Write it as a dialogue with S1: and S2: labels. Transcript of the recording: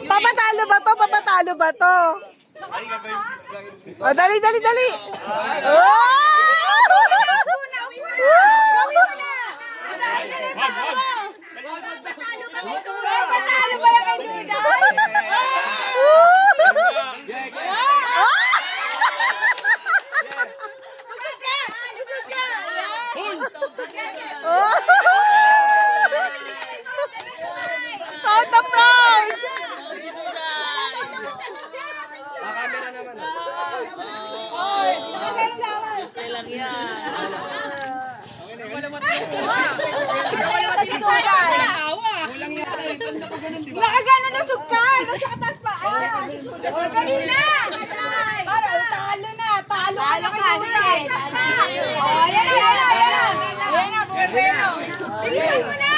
S1: Papatalo ba to? Papatalo ba to? Oh, dali, dali, dali. Oh!
S2: Patalo ba yung kay Duda?
S1: Out of prize!
S3: Makamera naman. Okay lang yan. Wala
S2: Nakagana na sugkan! Nasa katas pa! Dali na! Talo na! Talo ka! Ayan na! Ayan na! Ayan na! Bilisan mo na!